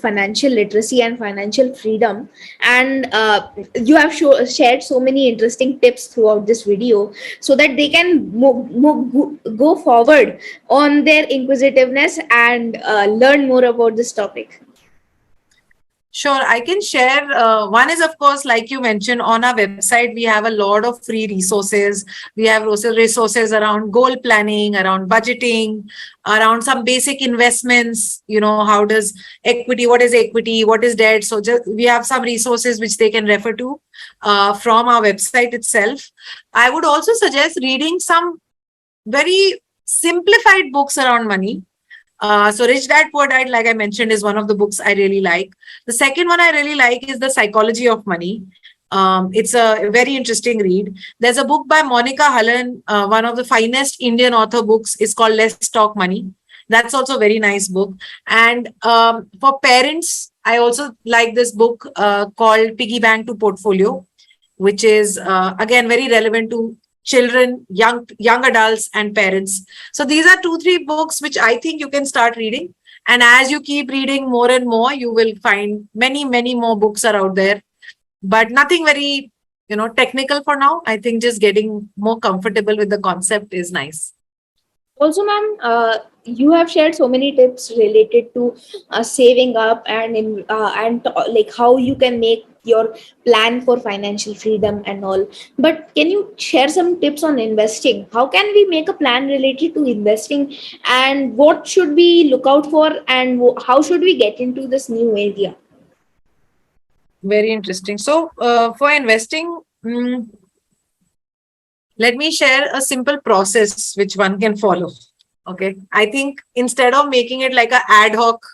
financial literacy and financial freedom, and you have shared so many interesting tips throughout this video, so that they can go forward on their inquisitiveness and learn more about this topic. Sure, I can share. One is, of course, like you mentioned, on our website, we have a lot of free resources. We have resources around goal planning, around budgeting, around some basic investments. How does equity, what is debt? So we have some resources which they can refer to from our website itself. I would also suggest reading some very simplified books around money. So Rich Dad Poor Dad, like I mentioned, is one of the books I really like. The second one I really like is The Psychology of Money. It's a very interesting read. There's a book by Monica Hullen, one of the finest Indian author books. Is called Let's Talk Money. That's also a very nice book. And for parents, I also like this book called Piggy Bank to Portfolio, which is again very relevant to children, young adults, and parents. So these are 2-3 books which I think you can start reading. And as you keep reading more and more, you will find many more books are out there. But nothing very, technical for now. I think just getting more comfortable with the concept is nice. Also, ma'am, you have shared so many tips related to saving up and like how you can make your plan for financial freedom and all. But can you share some tips on investing? How can we make a plan related to investing, and what should we look out for, and how should we get into this new area? Very interesting. So for investing, let me share a simple process which one can follow. Okay. I think instead of making it like an ad hoc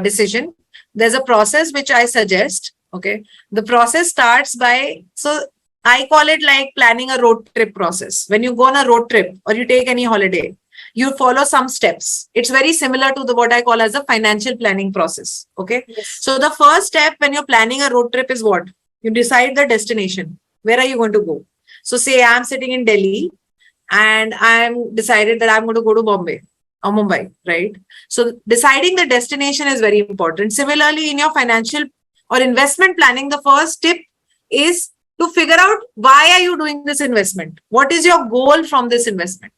decision, there's a process which I suggest. Okay. The process starts by, so I call it like planning a road trip process. When you go on a road trip or you take any holiday, you follow some steps. It's very similar to what I call as a financial planning process. Okay. Yes. So the first step when you're planning a road trip is what? You decide the destination. Where are you going to go? So say I'm sitting in Delhi and I'm decided that I'm going to go to Bombay or Mumbai, right? So deciding the destination is very important. Similarly, in your financial or investment planning, the first tip is to figure out why are you doing this investment? What is your goal from this investment?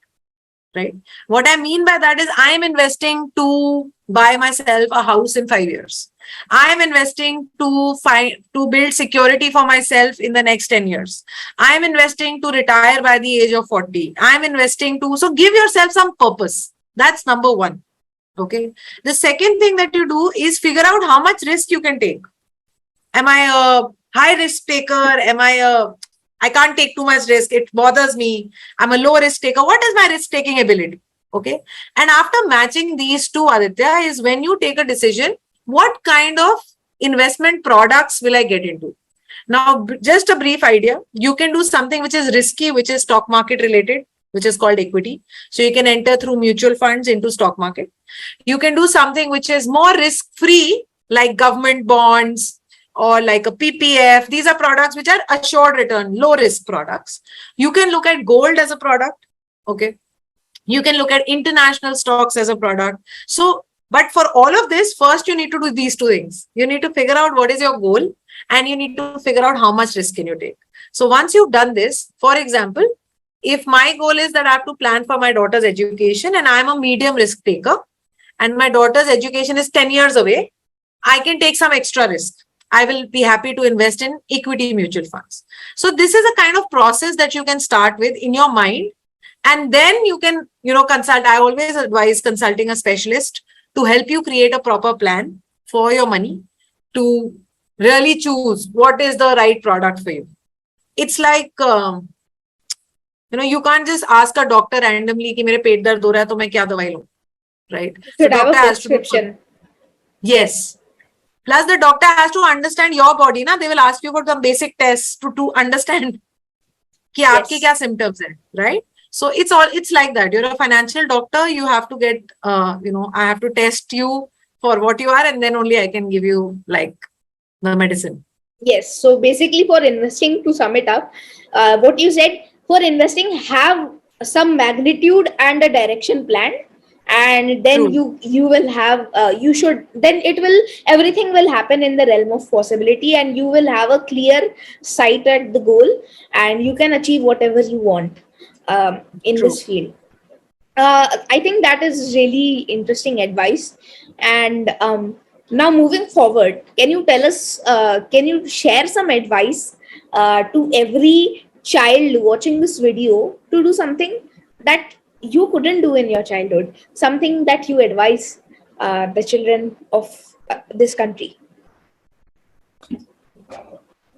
Right? What I mean by that is I am investing to buy myself a house in 5 years. I am investing to build security for myself in the next 10 years. I am investing to retire by the age of 40. I am investing so give yourself some purpose. That's number one. Okay. The second thing that you do is figure out how much risk you can take. Am I a high risk taker? I can't take too much risk. It bothers me. I'm a low risk taker. What is my risk taking ability? Okay. And after matching these two, Aditya, is when you take a decision, what kind of investment products will I get into? Now, just a brief idea. You can do something which is risky, which is stock market related, which is called equity. So you can enter through mutual funds into stock market. You can do something which is more risk free, like government bonds, or like a PPF. These are products which are assured return, low risk products. You can look at gold as a product. Okay. You can look at international stocks as a product. So, but for all of this, first you need to do these two things. You need to figure out what is your goal and you need to figure out how much risk can you take. So once you've done this, for example, if my goal is that I have to plan for my daughter's education and I'm a medium risk taker and my daughter's education is 10 years away, I can take some extra risk. I will be happy to invest in equity mutual funds. So this is a kind of process that you can start with in your mind. And then you can, consult. I always advise consulting a specialist to help you create a proper plan for your money to really choose what is the right product for you. It's like, you can't just ask a doctor randomly कि मेरे पेट दर्द हो रहा है तो मैं क्या दवाई लूं, right? So doctor has to prescription. Yes. Plus, the doctor has to understand your body. Na? They will ask you for some basic tests to understand कि आपके क्या symptoms हैं, right? So it's like that. You're a financial doctor. You have to get, I have to test you for what you are, and then only I can give you like the medicine. Yes. So basically, for investing, to sum it up, what you said, for investing, have some magnitude and a direction plan. and then True. you will have you should, then it will, everything will happen in the realm of possibility, and you will have a clear sight at the goal, and you can achieve whatever you want in True. this field. I think that is really interesting advice. And now moving forward, can you tell us, can you share some advice to every child watching this video to do something that you couldn't do in your childhood? Something that you advise the children of this country.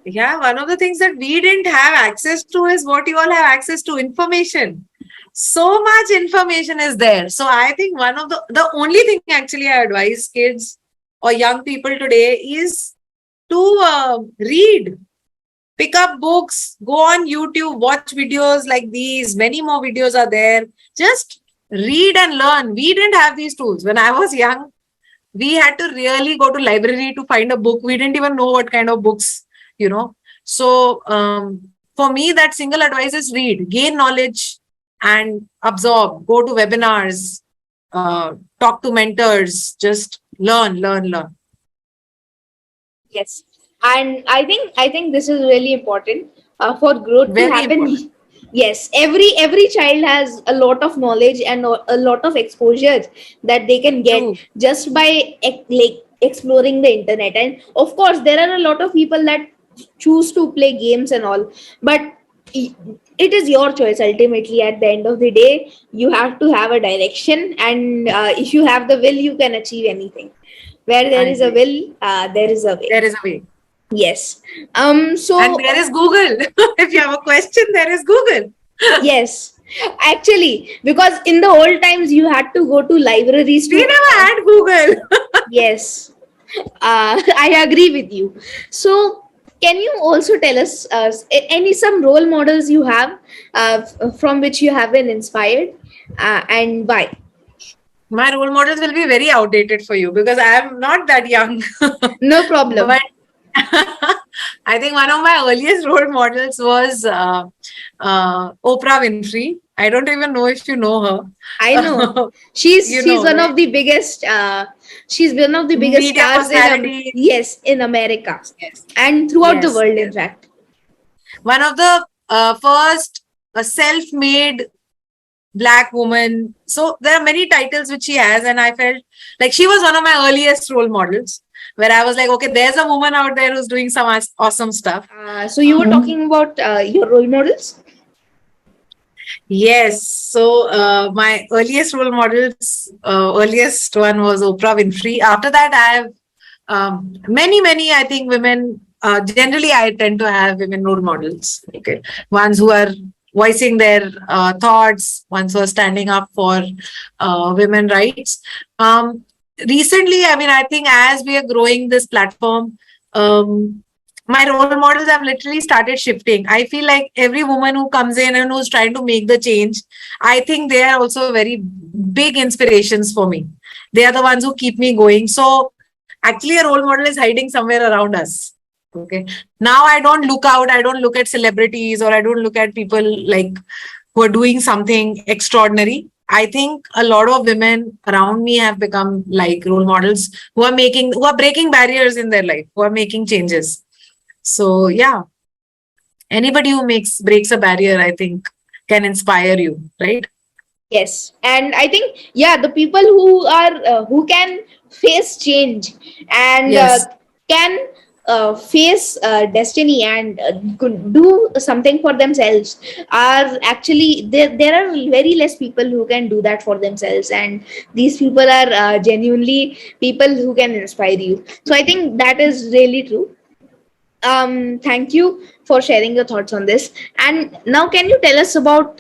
Yeah, one of the things that we didn't have access to is what you all have access to, information. So much information is there. So I think one of the only thing actually I advise kids or young people today is to read, pick up books, go on YouTube, watch videos like these. Many more videos are there. Just read and learn. We didn't have these tools. When I was young, we had to really go to library to find a book. We didn't even know what kind of books, you know. So for me, that single advice is read, gain knowledge and absorb, go to webinars, talk to mentors, just learn. Yes, and I think this is really important for growth to Very happen. important. Yes, every child has a lot of knowledge and a lot of exposure that they can get True. just by like exploring the internet. And of course, there are a lot of people that choose to play games and all, but i- it is your choice ultimately. At the end of the day, you have to have a direction, and if you have the will, you can achieve anything. Where there I is a agree. will, there is a way. There is a way. Yes. And So there is Google. If you have a question, there is Google. yes, actually, because in the old times you had to go to libraries We to. never had Google. Yes, I agree with you. So, can you also tell us any some role models you have from which you have been inspired, and why? My role models will be very outdated for you because I am not that young. No But problem. I think one of my earliest role models was Oprah Winfrey. I don't even know if you know I know her. she's You she's know, one right? of the biggest. She's one of the biggest Media stars in personality. yes, in America Yes. and throughout the Yes. world, in Yes. fact. One of the first self-made Black woman. So there are many titles which she has, and I felt like she was one of my earliest role models, where I was like, okay, there's a woman out there who's doing some awesome stuff. So you were talking about your role models. Yes. So my earliest role models, earliest one was Oprah Winfrey. After that, I have many, I think women, generally I tend to have women role models. Okay. Ones who are voicing their thoughts, ones who are standing up for women rights. Recently, I mean, I think as we are growing this platform, my role models have literally started shifting. I feel like every woman who comes in and who's trying to make the change, I think they are also very big inspirations for me. They are the ones who keep me going. So actually, a role model is hiding somewhere around us. Okay. Now I don't look out, I don't look at celebrities, or I don't look at people like who are doing something extraordinary. I think a lot of women around me have become like role models who are breaking barriers in their life, who are making changes. So yeah, anybody who breaks a barrier, I think, can inspire you, right? Yes, and I think, yeah, the people who can face change and Yes. can face destiny and could do something for themselves are actually there are very less people who can do that for themselves, and these people are genuinely people who can inspire you. So I think that is really true. Thank you for sharing your thoughts on this. And now, can you tell us about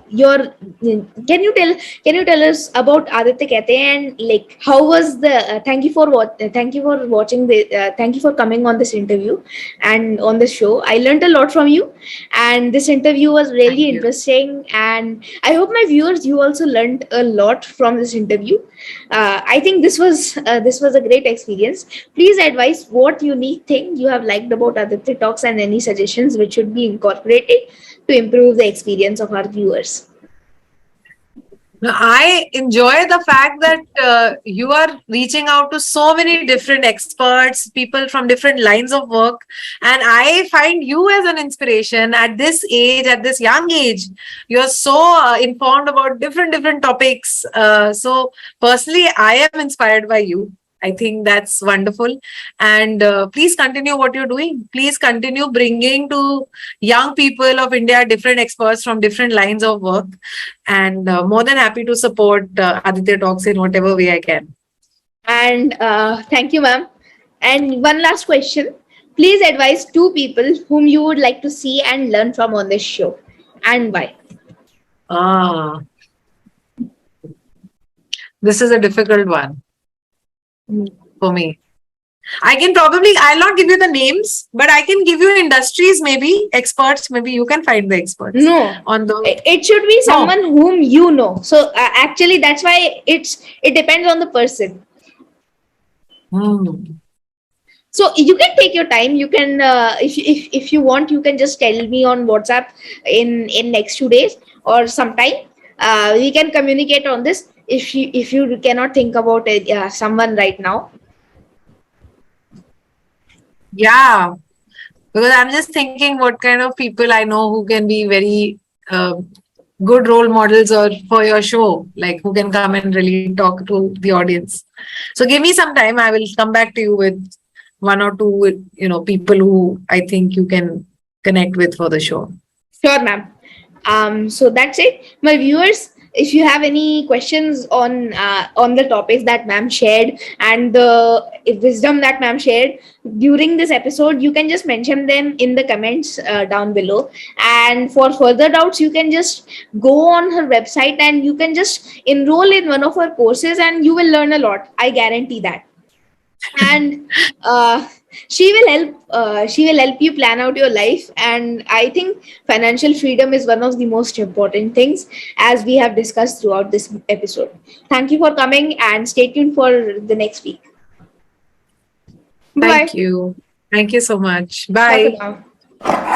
your can you tell can you tell us about Aditya Kete, and like how was the thank you for what thank you for watching the thank you for coming on this interview and on this show. I learned a lot from you, and this interview was Thank really you. interesting, and I hope my viewers, you also learned a lot from this interview. I think this was a great experience. Please advise what unique thing you have liked about Aditya Talks and any suggestions which should be incorporated to improve the experience of our viewers. Now, I enjoy the fact that you are reaching out to so many different experts, people from different lines of work. And I find you as an inspiration at this age, at this young age. You're so informed about different topics. So, personally, I am inspired by you. I think that's wonderful. And please continue what you're doing. Please continue bringing to young people of India different experts from different lines of work, and more than happy to support Aditya Talks in whatever way I can. And thank you, ma'am. And one last question. Please advise two people whom you would like to see and learn from on this show, and why. Ah, this is a difficult one for me. I can probably, I'll not give you the names, but I can give you industries, maybe experts. Maybe you can find the experts No, on the. it should be No. someone whom you know. So actually, that's why it depends on the person. Hmm. So you can take your time. You can, if you want, you can just tell me on WhatsApp in next 2 days or sometime. We can communicate on this. If you cannot think about it, someone right now. Yeah, because I'm just thinking what kind of people I know who can be very good role models or for your show, like who can come and really talk to the audience. So give me some time. I will come back to you with one or two, people who I think you can connect with for the show. Sure, ma'am. So that's it, my viewers. If you have any questions on the topics that ma'am shared and the wisdom that ma'am shared during this episode, you can just mention them in the comments down below. And for further doubts, you can just go on her website and you can just enroll in one of her courses, and you will learn a lot. I guarantee that. And she will help you plan out your life. And I think financial freedom is one of the most important things, as we have discussed throughout this episode. Thank you for coming, and stay tuned for the next week. Bye Thank bye. you. Thank you so much. Bye for Bye. now.